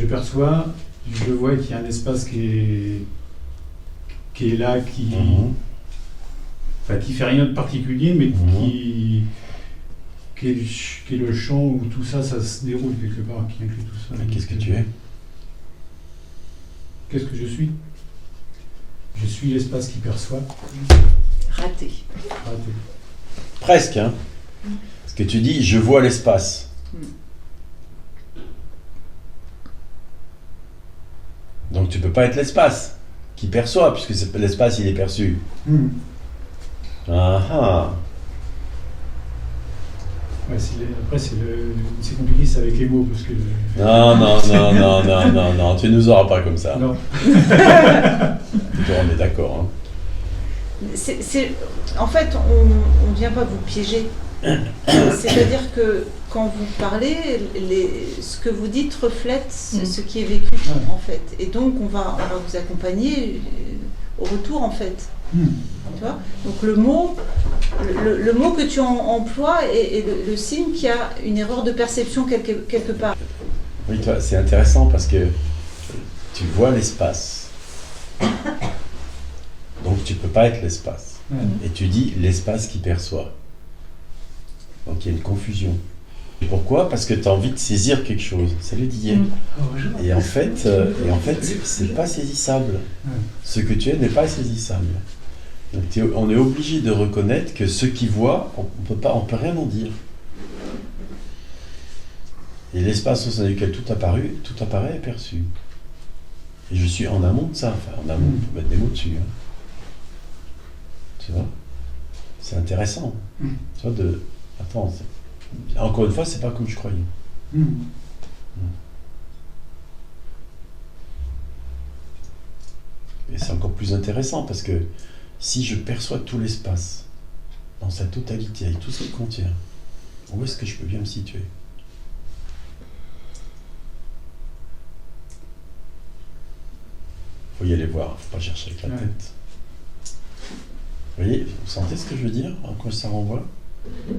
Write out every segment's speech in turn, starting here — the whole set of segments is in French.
perçois, je vois qu'il y a un espace qui est là, qui fait rien de particulier, mais qui est le champ où tout ça se déroule quelque part, qui inclut tout ça. Qu'est-ce que tu es? Qu'est-ce que je suis? Je suis l'espace qui perçoit. Raté. Presque, hein. Parce que tu dis, je vois l'espace. Donc tu peux pas être l'espace qui perçoit, puisque l'espace il est perçu. Ah. Ouais, après c'est compliqué, c'est avec les mots parce que. Non, tu nous auras pas comme ça. Non. On est d'accord. Hein. En fait, on ne vient pas vous piéger. C'est-à-dire que quand vous parlez, ce que vous dites reflète ce qui est vécu en fait. Et donc on va vous accompagner au retour en fait. Tu vois, donc le mot que tu emploies est le signe qu'il y a une erreur de perception quelque part. Oui, toi, c'est intéressant parce que tu vois l'espace. Donc tu peux pas être l'espace. Et tu dis l'espace qui perçoit. Donc il y a une confusion. Pourquoi? Parce que tu as envie de saisir quelque chose. Salut Didier. Et en fait, c'est pas saisissable. Ce que tu es n'est pas saisissable. Donc on est obligé de reconnaître que ceux qui voient, on peut rien en dire. Et l'espace au sein duquel tout apparaît est perçu. Et je suis en amont de ça. Enfin, en amont, on peut mettre des mots dessus. Hein. Tu vois? C'est intéressant. Tu vois, attends, encore une fois, c'est pas comme je croyais. Et c'est encore plus intéressant parce que si je perçois tout l'espace dans sa totalité, avec tout ce qu'il contient, où est-ce que je peux bien me situer? Faut y aller voir, faut pas chercher avec la tête. Vous voyez, vous sentez ce que je veux dire, à quoi ça renvoie?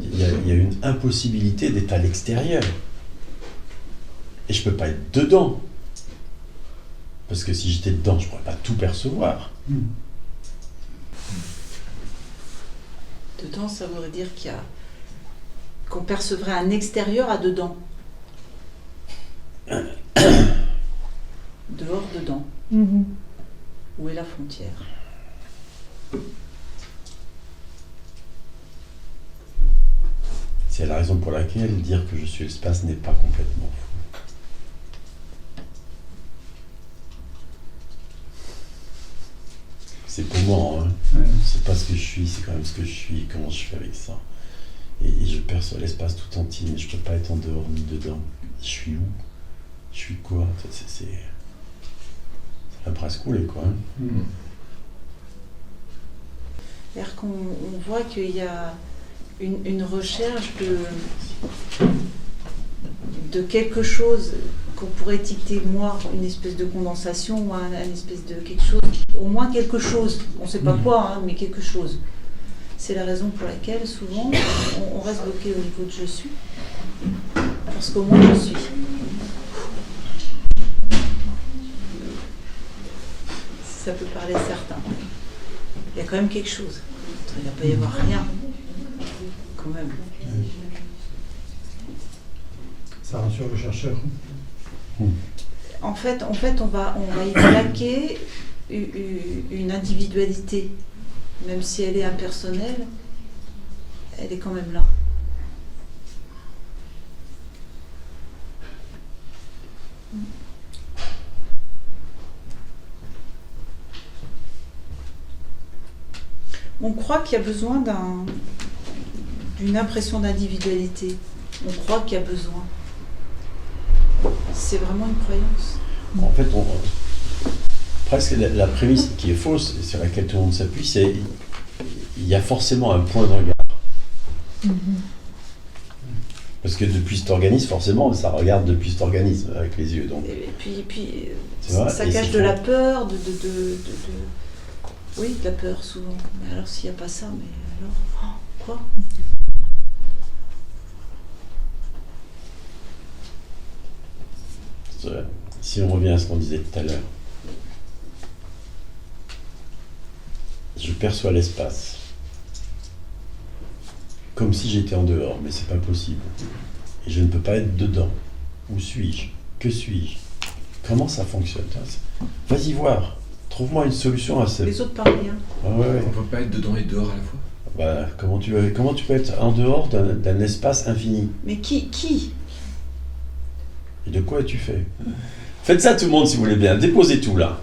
Il y a une impossibilité d'être à l'extérieur. Et je peux pas être dedans. Parce que si j'étais dedans, je pourrais pas tout percevoir. Dedans, ça voudrait dire qu'on percevrait un extérieur à dedans. Dehors, dedans. Où est la frontière? C'est la raison pour laquelle dire que je suis l'espace n'est pas complètement fou. C'est pour moi, hein. C'est pas ce que je suis, c'est quand même ce que je suis, comment je fais avec ça. Et je perçois l'espace tout entier, mais je peux pas être en dehors ni dedans. Je suis où? Je suis quoi? Ça va presque couler, quoi. Hein. C'est-à-dire qu'on voit qu'il y a une recherche de quelque chose qu'on pourrait étiqueter, moi, une espèce de condensation ou une espèce de quelque chose, au moins quelque chose, on ne sait pas quoi, hein, mais quelque chose. C'est la raison pour laquelle, souvent, on reste bloqué au niveau de je suis, parce qu'au moins je suis. Ça peut parler à certains. Il y a quand même quelque chose. Il ne va pas y avoir rien. Quand même. Ça rassure le chercheur. En fait, on va y plaquer une individualité. Même si elle est impersonnelle, elle est quand même là. On croit qu'il y a besoin d'une impression d'individualité. On croit qu'il y a besoin. C'est vraiment une croyance. En fait, presque la prémisse qui est fausse, et sur laquelle tout le monde s'appuie, c'est il y a forcément un point de regard. Parce que depuis cet organisme, forcément, ça regarde depuis cet organisme avec les yeux. Donc. Et puis ça cache de la peur, oui, de la peur souvent. Mais alors s'il n'y a pas ça, mais alors, quoi? Si on revient à ce qu'on disait tout à l'heure, je perçois l'espace comme si j'étais en dehors, mais c'est pas possible. Et je ne peux pas être dedans. Où suis-je? Que suis-je? Comment ça fonctionne? Vas-y voir. Trouve-moi une solution à ça. Les autres pareil. Hein. Ah ouais. On ne peut pas être dedans et dehors à la fois. Bah, comment tu peux être en dehors d'un espace infini? Mais qui? Et de quoi es-tu fait? Faites ça tout le monde si vous voulez bien. Déposez tout là.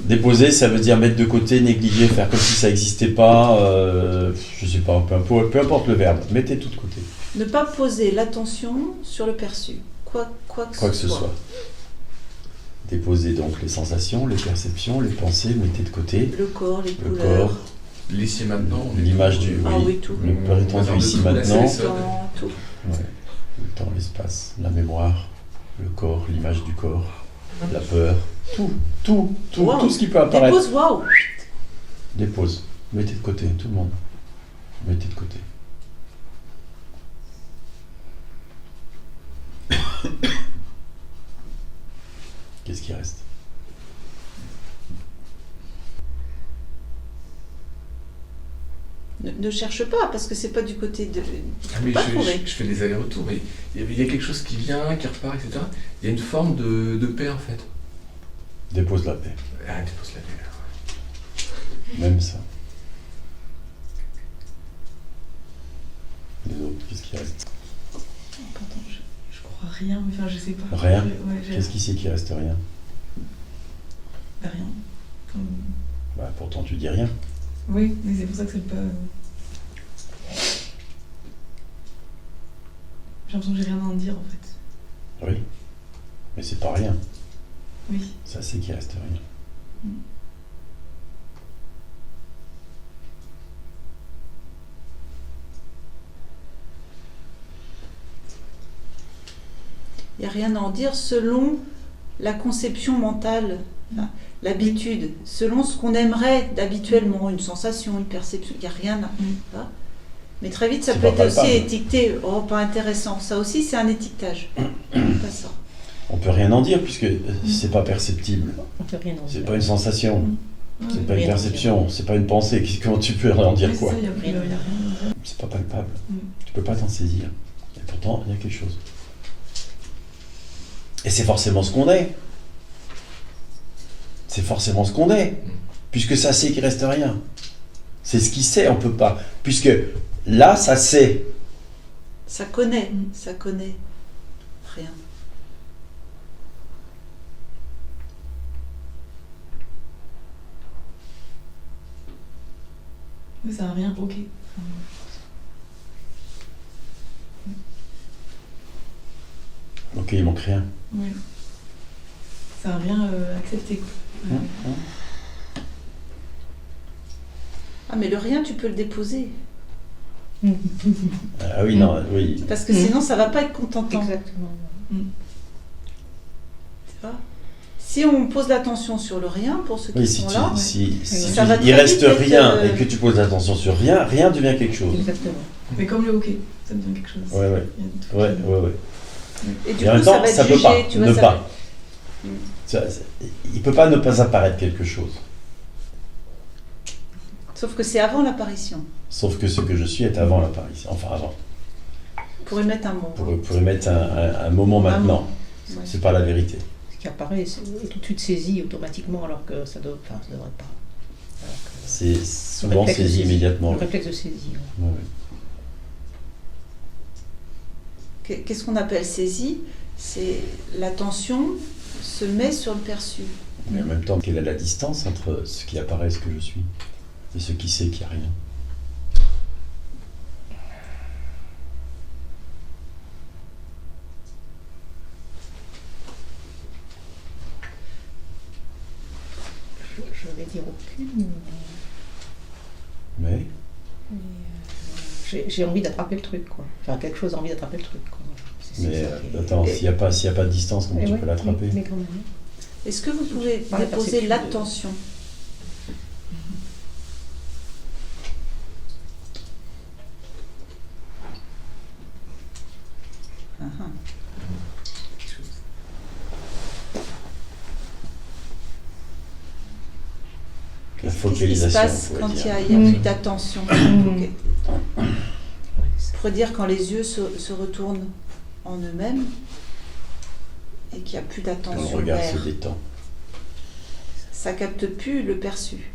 Déposer, ça veut dire mettre de côté, négliger, faire comme si ça n'existait pas. Je sais pas, peu importe le verbe. Mettez tout de côté. Ne pas poser l'attention sur le perçu. Quoi que ce soit. Déposez donc les sensations, les perceptions, les pensées, mettez de côté. Le corps, les Le couleurs. corps, L'ici maintenant. l'image du... Ah oui, tout. Le prétendu On ici peut tout maintenant. laisser. Tout. Ouais. Le temps, l'espace, la mémoire, le corps, l'image du corps, la peur. Tout ce qui peut apparaître. Dépose, waouh. Dépose. Mettez de côté, tout le monde. Mettez de côté. Qu'est-ce qui reste? Ne cherche pas, parce que c'est pas du côté de... Ah, mais pas je trouver. fais des allers-retours, mais il y a quelque chose qui vient, qui repart, etc. Il y a une forme de paix en fait. Dépose la paix. Ah, dépose la paix. Même ça. Les autres, qu'est-ce qui reste? Pardon, je crois rien, mais enfin je sais pas. Rien? Ouais, Qu'est-ce qui c'est qui reste rien? rien. Comme... Bah pourtant tu dis rien. Oui, mais c'est pour ça que c'est pas... J'ai l'impression que j'ai rien à en dire en fait. Oui. Mais c'est pas rien. Oui. Ça c'est qui reste rien. Il n'y a rien à en dire selon la conception mentale, enfin, l'habitude, selon ce qu'on aimerait d'habituellement, une sensation, une perception, il n'y a rien à... Hein. Mais très vite, ça C'est peut pas être aussi palpable. étiqueté, oh, pas intéressant. Ça aussi, c'est un étiquetage. Pas ça. On peut rien en dire puisque c'est pas perceptible. On peut rien en C'est dire. pas une sensation. Ouais. C'est pas Rien une en perception. C'est pas une pensée. Comment tu peux en dire Mais quoi? ça, il y a rien à dire. C'est pas palpable. Mm. Tu peux pas t'en saisir. Et pourtant, il y a quelque chose. Et c'est forcément ce qu'on est. C'est forcément ce qu'on est. Puisque ça sait qu'il reste rien. C'est ce qui sait, on peut pas. Puisque là, ça sait. Ça connaît, ça connaît rien. Mais ça a rien, ok. Ok, il manque rien. Ouais. Ça a rien accepté quoi. Ah, mais le rien, tu peux le déposer. Ah oui, non, oui. Parce que sinon, ça va pas être contentant. Exactement. Tu vois. Si on pose l'attention sur le rien, pour ceux qui Oui, si sont tu, là, si Ça va il très reste vite être, rien et que tu poses attention sur rien, rien devient quelque chose. Exactement. Mais comme le hockey, ça devient quelque chose. Ouais, ouais. Il y a des trucs Ouais, qui- ouais, ouais. et du Et en coup, même ça temps, va être ça peut jugé. pas, Tu vois, ne ça pas. va- Il peut pas ne pas apparaître quelque chose. Sauf que c'est avant l'apparition. Sauf que ce que je suis est avant l'apparition. Enfin, avant. Pour y mettre un mot. Pour y mettre un moment maintenant. Ouais. C'est pas la vérité. Ce qui apparaît est tout de suite saisi automatiquement alors que ça devrait pas. Alors que C'est le souvent réflexe de saisi saisie. immédiatement. Le réflexe de saisie. Ouais, ouais. Qu'est-ce qu'on appelle saisie? C'est l'attention se met sur le perçu. Mais en même temps, quelle est la distance entre ce qui apparaît et ce que je suis? Et ce qui sait qu'il n'y a rien? Je vais dire aucune. Mais J'ai envie d'attraper le truc, quoi. Enfin, quelque chose a envie d'attraper le truc, quoi. C'est Mais ça qui est- attends, s'il n'y a pas de distance, comment Eh tu ouais, peux l'attraper? mais quand même. Est-ce que vous pouvez Par la déposer perception de- l'attention? Ah, ah. La Qu'est-ce qui se focalisation, passe on quand pourrait il y dire. a plus d'attention? Ok. Pour dire quand les yeux se retournent en eux-mêmes et qu'il n'y a plus Quand d'attention le regard vers. se détend. Ça capte plus le perçu.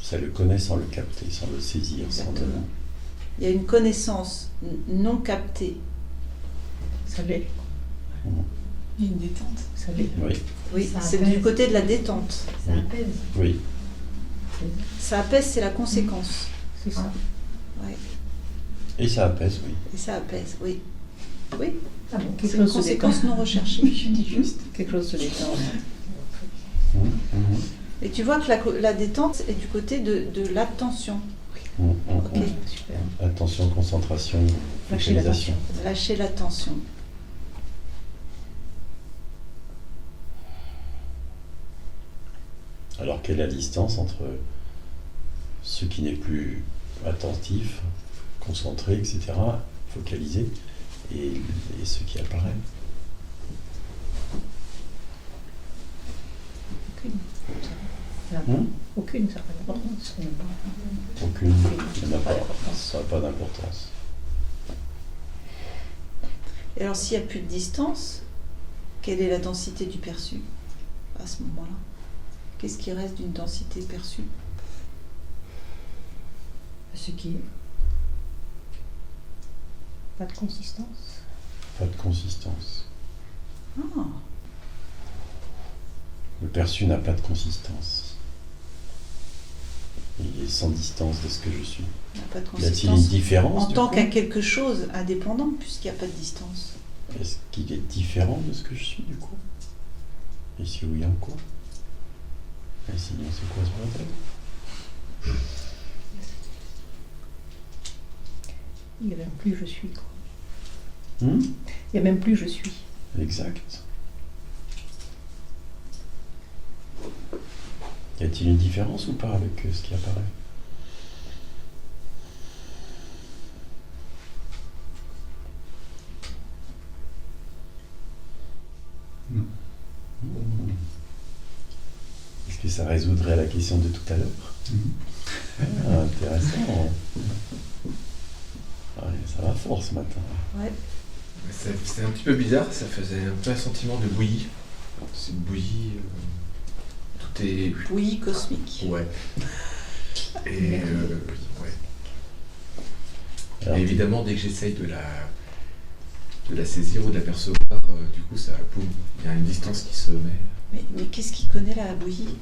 Ça le connaît sans le capter, sans le saisir, sans le... Exactement. Il y a une connaissance non captée. Ça l'est. Il y a une détente. Ça l'est. Oui, Oui, Ça c'est apaise. du côté de la détente. Ça Oui. apaise. oui. Ça apaise, c'est la conséquence. C'est ça. Ouais. Et ça apaise, oui. Et ça apaise, oui. Oui, Ah bon. c'est une conséquence non recherchée. Quelque chose se détend. Mmh, mmh, Et tu vois que la détente est du côté de l'attention. mmh, mmh, Ok. mmh. Super. Attention, concentration, Lâcher focalisation. Lâcher l'attention. Alors quelle est la distance entre ce qui n'est plus attentif, concentré, etc., focalisé, et ce qui apparaît? Aucune. Aucune, ça n'a pas d'importance. Aucune. Il n'y en a pas. Ça n'a pas d'importance. Et alors s'il n'y a plus de distance, quelle est la densité du perçu à ce moment-là? Qu'est-ce qui reste d'une densité perçue? Ce qui est. Pas de consistance. Pas de consistance. Ah, Le perçu n'a pas de consistance. Il est sans distance de ce que je suis. il n'y a pas de Y a-t-il une consistance. différence En du tant coup qu'à quelque chose indépendant, puisqu'il n'y a pas de distance. Est-ce qu'il est différent de ce que je suis du coup? Et si oui, en quoi? Et sinon, c'est quoi ce bordel? Il n'y a même plus je suis. Quoi. Hmm. Il n'y a même plus je suis. Exact. Y a-t-il une différence ou pas avec ce qui apparaît? Non. Hmm. Est-ce que ça résoudrait la question de tout à l'heure? Ah, intéressant. Ouais, ça va fort ce matin. Ouais. C'est un petit peu bizarre, ça faisait un peu un sentiment de bouillie. C'est une bouillie. Tout est. Bouillie cosmique. Ouais. Et. Ouais. Alors, Et évidemment, dès que j'essaye de la saisir ou de l'apercevoir, du coup, ça. Boum, il y a une distance qui se met. Mais qu'est-ce qui connaît la bouillie?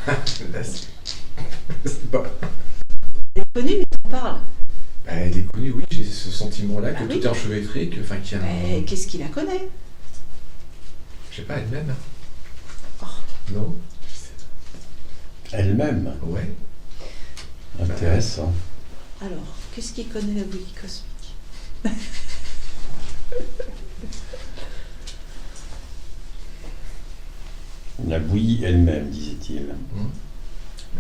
Là, c'est pas. Elle est connue, mais t'en parles. Bah, elle est connue, oui, j'ai ce sentiment-là que Ah tout oui. est enchevêtré, que, enfin, qu'il y a un. Mais qu'est-ce qui la connaît? Je sais pas, elle-même. Oh. Non? elle-même. Ouais. Intéressant. Alors, qu'est-ce qui connaît la bouillie cosmique? La bouillie elle-même, disait-il.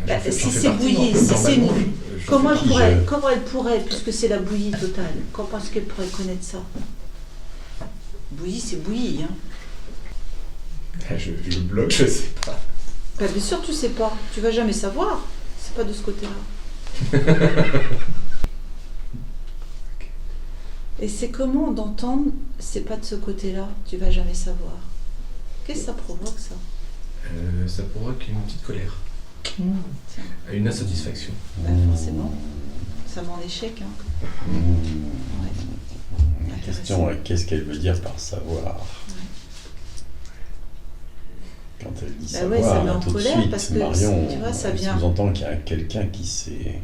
Bah, J'en si fais c'est partie, bouillie, non, si c'est normalement, une- j'en Comment fais elle, qui, pourrait, je- comment elle pourrait, puisque c'est la bouillie totale, comment est-ce qu'elle pourrait connaître ça? Bouillie, c'est bouillie, hein. partie. Je bloque, je sais pas. Bah, bien sûr, tu sais pas. Tu vas jamais savoir. C'est pas de ce côté-là. Et c'est comment d'entendre, c'est pas de ce côté-là, tu vas jamais savoir. Qu'est-ce que ça provoque, ça? Ça provoque une petite colère, une insatisfaction. Bah, forcément. Ça met en échec, hein. Ouais. La question est qu'est-ce qu'elle veut dire par savoir? Quand elle dit Bah ouais, ça savoir, met là, en tout de colère suite, parce que, Marion, tu vois, ça elle vient- sous-entend qu'il y a quelqu'un qui sait.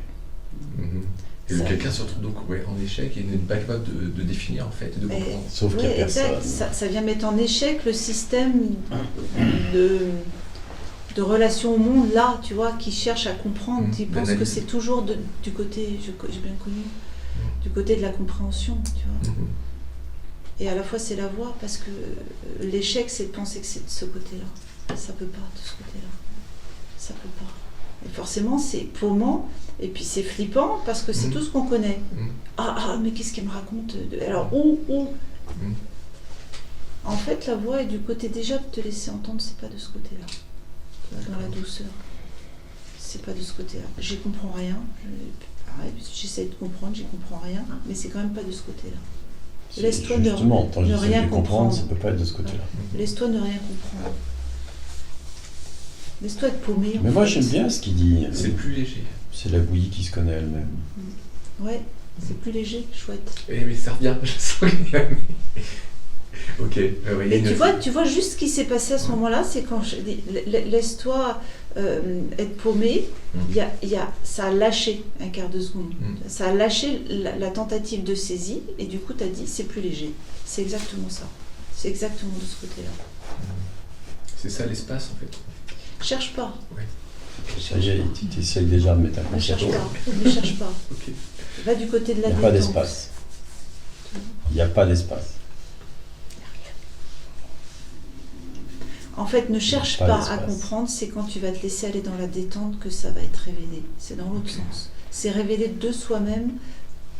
Et Ça- quelqu'un se retrouve donc en échec et n'est pas capable de définir en fait et de Mais- comprendre. Sauf qu'il n'y a Ouais, personne. exact. Ça vient mettre en échec le système de relation au monde, là, tu vois, qui cherche à comprendre. Tu penses que d'analyse. c'est toujours du côté, j'ai bien connu, du côté de la compréhension, tu vois. Et à la fois, c'est la voie, parce que l'échec, c'est de penser que c'est de ce côté-là. Ça peut pas, de ce côté-là. Ça peut pas. Et forcément, c'est paumant, et puis c'est flippant, parce que c'est tout ce qu'on connaît. Ah, mais qu'est-ce qu'elle me raconte Alors, où En fait, la voix est du côté déjà de te laisser entendre, c'est pas de ce côté-là. Dans la douceur. C'est pas de ce côté-là. J'y comprends rien. Pareil, j'essaie de comprendre, j'y comprends rien, mais c'est quand même pas de ce côté-là. Laisse-toi Justement, tant que ne j'essaie rien de comprendre, comprendre. ça peut pas être de ce côté-là. Laisse-toi ne rien comprendre. Laisse-toi être paumé. Mais moi, j'aime bien ce qu'il dit. C'est plus léger. C'est la bouillie qui se connaît elle-même. Ouais, c'est plus léger, chouette. Eh, mais ça revient, je sens qu'il y a... Ok. Ouais, il y a Et une- tu vois juste ce qui s'est passé à ce moment-là, c'est quand je dis laisse-toi être paumé, ça a lâché un quart de seconde. Ça a lâché la tentative de saisie et du coup tu as dit c'est plus léger. C'est exactement ça. C'est exactement de ce côté-là. C'est ça l'espace en fait. Cherche pas. Ça y est, tu essayes déjà de mettre un Ne cherche concept. pas. Ne cherche pas. Ok. Va du côté de Il la n'y a pas détente. d'espace. Il n'y a pas d'espace. En fait, ne cherche Pas pas à d'espace. comprendre, c'est quand tu vas te laisser aller dans la détente que ça va être révélé. C'est dans l'autre sens. C'est révélé de soi-même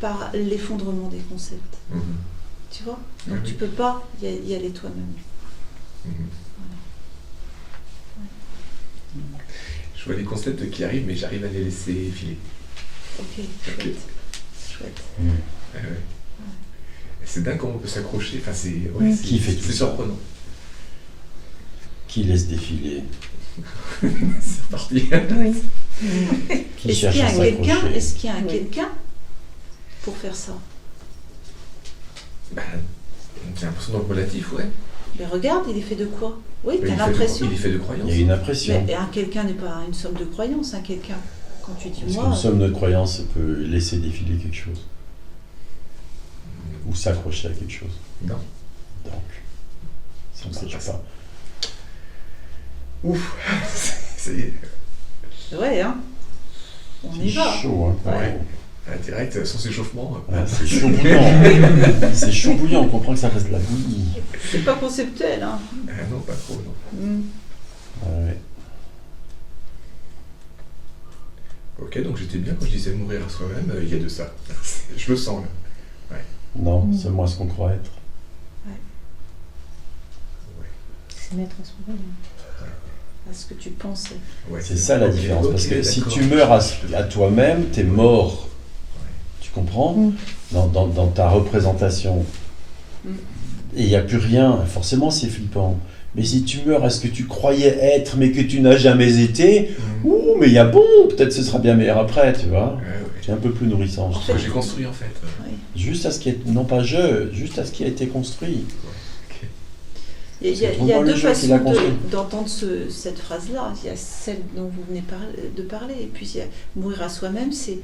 par l'effondrement des concepts. Mhm. Tu vois? Ah Donc oui. tu peux pas y aller toi-même. Mhm. Je vois les concepts qui arrivent, mais j'arrive à les laisser filer. Ok, chouette. Chouette. Mm. Ouais, ouais. C'est dingue comment on peut s'accrocher. Enfin, c'est Mm. Qui fait tout c'est ça surprenant. Qui laisse défiler? C'est parti. Oui. Qui Est-ce cherche qu'il y a à un quelqu'un? s'accrocher? Est-ce qu'il y a un Oui. quelqu'un pour faire ça? Bah, j'ai l'impression dans le relatif, ouais. Mais regarde, il est fait de quoi? Oui, Mais t'as il fait de- l'impression. Il est fait de croyances. Il y a une impression. Mais un quelqu'un n'est pas une somme de croyances, un quelqu'un. Quand tu dis Est-ce moi, qu'une somme de croyances peut laisser défiler quelque chose? Ou s'accrocher à quelque chose? Non. Donc, ça ne C'est marche pas ça. pas. Ouf. C'est ouais, hein. On y C'est va. chaud, hein. Ouais. direct sans échauffement. Ouais, c'est chaud bouillant. C'est chaud bouillant, on comprend que ça reste de la bouillie. C'est pas conceptuel, hein. Non, pas trop, non. Mm. Ouais. Ok, donc j'étais bien quand je disais mourir à soi-même, il y a de ça. Je le sens là. Non, c'est moins ce qu'on croit être. C'est mettre à soi-même. À ce que tu pensais. Ouais, C'est ça la ok, différence. Parce ok, que si d'accord. tu meurs à toi-même, t'es mort. Tu comprends? Mm. Dans ta représentation. Mm. Et il n'y a plus rien. Forcément, c'est flippant. Mais si tu meurs à ce que tu croyais être, mais que tu n'as jamais été, ouh, mais il y a bon, peut-être ce sera bien meilleur après, tu vois. Ouais. C'est un peu plus nourrissant. je En fait, trouve. J'ai construit en fait. Oui. Juste à ce qui est, non pas juste à ce qui a été construit. Il y a C'est vraiment le deux jeu qui l'a façons construit. d'entendre cette phrase-là. Il y a celle dont vous venez de parler, et puis il y a mourir à soi-même, c'est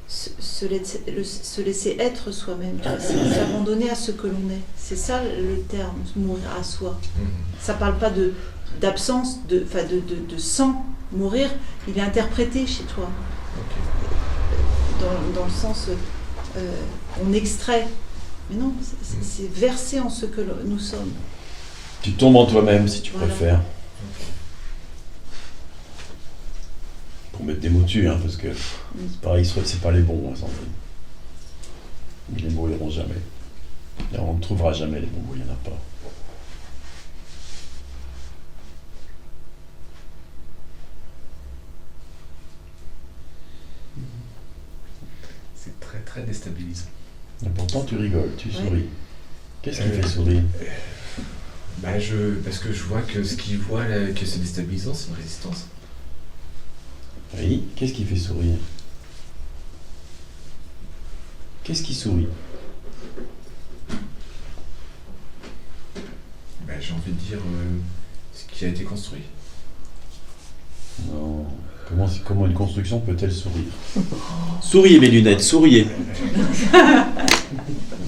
se laisser être soi-même, tu vois, c'est s'abandonner à ce que l'on est. C'est ça le terme, mourir à soi. Ça parle pas d'absence, de sans mourir, il est interprété chez toi. Dans le sens, on extrait. Mais non, c'est verser en ce que nous sommes. Tu tombes en toi-même si tu Voilà. préfères. Pour mettre des mots dessus, hein, parce que c'est pareil, c'est pas les bons, hein, Sandrine. Les mots iront jamais. Et on ne trouvera jamais les bons mots, il n'y en a pas. C'est très très déstabilisant. Et pourtant, tu rigoles, tu Ouais. souris. Qu'est-ce qui fait sourire? Parce que je vois que ce qu'il voit là, que c'est déstabilisant, c'est une résistance. Oui, qu'est-ce qui fait sourire? Qu'est-ce qui sourit? J'ai envie de dire ce qui a été construit. Non. Comment une construction peut-elle sourire? Souriez mes lunettes, souriez.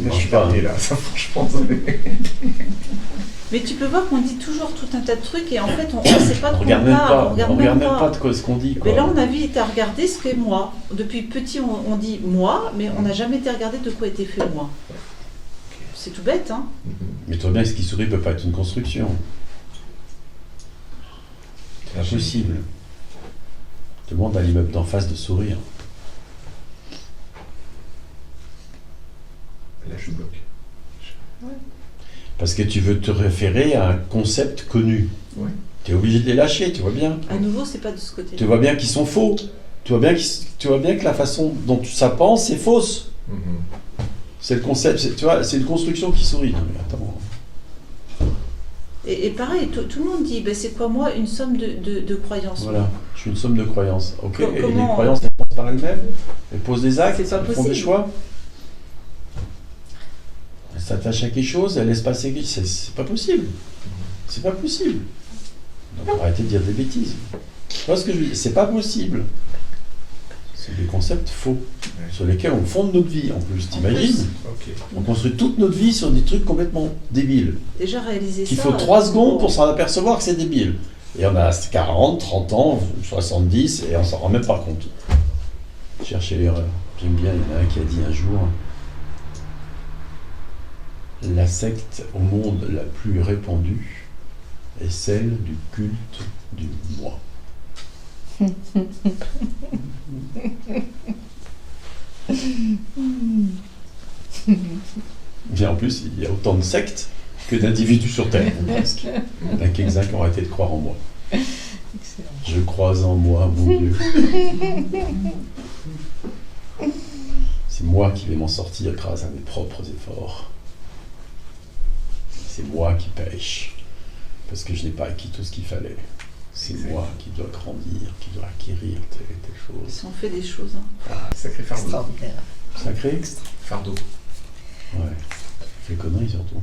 Je suis parti là, ça franchement. Mais tu peux voir qu'on dit toujours tout un tas de trucs et en fait on ne sait pas de On quoi regarde on même parle. pas, On regarde on regarde même pas. pas de quoi ce qu'on dit. Quoi. Mais là on invite à regarder ce qu'est moi. Depuis petit on dit moi, mais on n'a jamais été regarder de quoi était fait moi. C'est tout bête, hein. Mais toi bien, ce qui sourit peut pas être une construction. C'est impossible. Demande à l'immeuble d'en face de sourire. Là je bloque. Parce que tu veux te référer à un concept connu. Ouais. Tu es obligé de les lâcher, tu vois bien. À nouveau, c'est pas de ce côté-là. Tu vois bien qu'ils sont faux. Tu vois bien que la façon dont ça pense est fausse. Mhm. C'est le concept, tu vois, c'est une construction qui sourit. Non, mais attends. Et pareil, tout le monde dit, ben, c'est quoi moi une somme de croyances. Voilà, je suis une somme de croyances. Ok, et les Comment croyances, elles pensent par elles-mêmes, elles posent des actes, C'est pas elles font des possible. choix. Elles s'attachent à quelque chose, elles laissent passer quelque chose. C'est pas possible. C'est pas possible. Donc arrêtez de dire des bêtises. Tu vois ce que je veux dire? C'est pas possible. C'est des concepts faux, sur lesquels on fonde notre vie en plus, t'imagines? Ok. On construit toute notre vie sur des trucs complètement débiles. Déjà réaliser ça. Il faut 3 secondes pour s'en apercevoir que c'est débile. Et on a 40, 30 ans, 70, et on s'en rend même pas compte. Cherchez l'erreur. J'aime bien, il y en a un qui a dit un jour, la secte au monde la plus répandue est celle du culte du moi. Et en plus, il y a autant de sectes que d'individus sur Terre. Presque. Il n'y en a quelques-uns qui ont arrêté de croire en moi. Excellent. Je crois en moi, mon Dieu. C'est moi qui vais m'en sortir grâce à mes propres efforts. C'est moi qui pêche, parce que je n'ai pas acquis tout ce qu'il fallait. C'est moi qui dois grandir, qui dois acquérir telle et telle chose. Si on fait des choses. Hein. Sacré fardeau. Extraordinaire. Sacré? Fardeau. Ouais. Fais conneries surtout.